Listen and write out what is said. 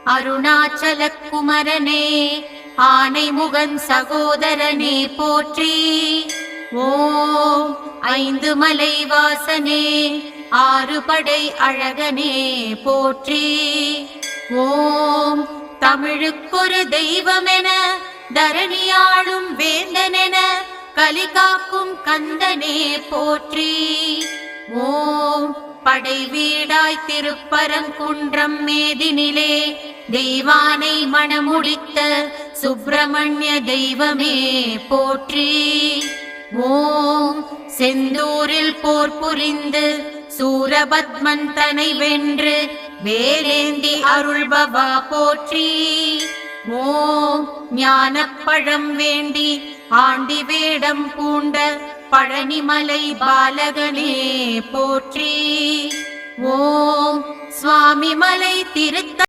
அருணாச்சல குமரனே ஆனைமுகன் சகோதரனே போற்றி. ஓம் ஐந்து மலை வாசனே ஆறுபடை அழகனே போற்றி. ஓம் தமிழுக்கொரு தெய்வமென தரணியாளும் வேந்தனென கலிகாக்கும் கந்தனே போற்றி. ஓம் படை வீடாய் திருப்பரங்குன்றம் மேதினிலே தெய்வானை மணமுடித்த சுப்பிரமணிய தெய்வமே போற்றி. ஓம் செந்தூரில் போர் புரிந்து சூரபத்மன் தனை வென்று வேலேந்தி அருள்பவா போற்றி. ஓம் ஞானப்பழம் வேண்டி ஆண்டி வேடம் பூண்ட பழனிமலை பாலகனே போற்றி. ஓம் சுவாமிமலை திருத்த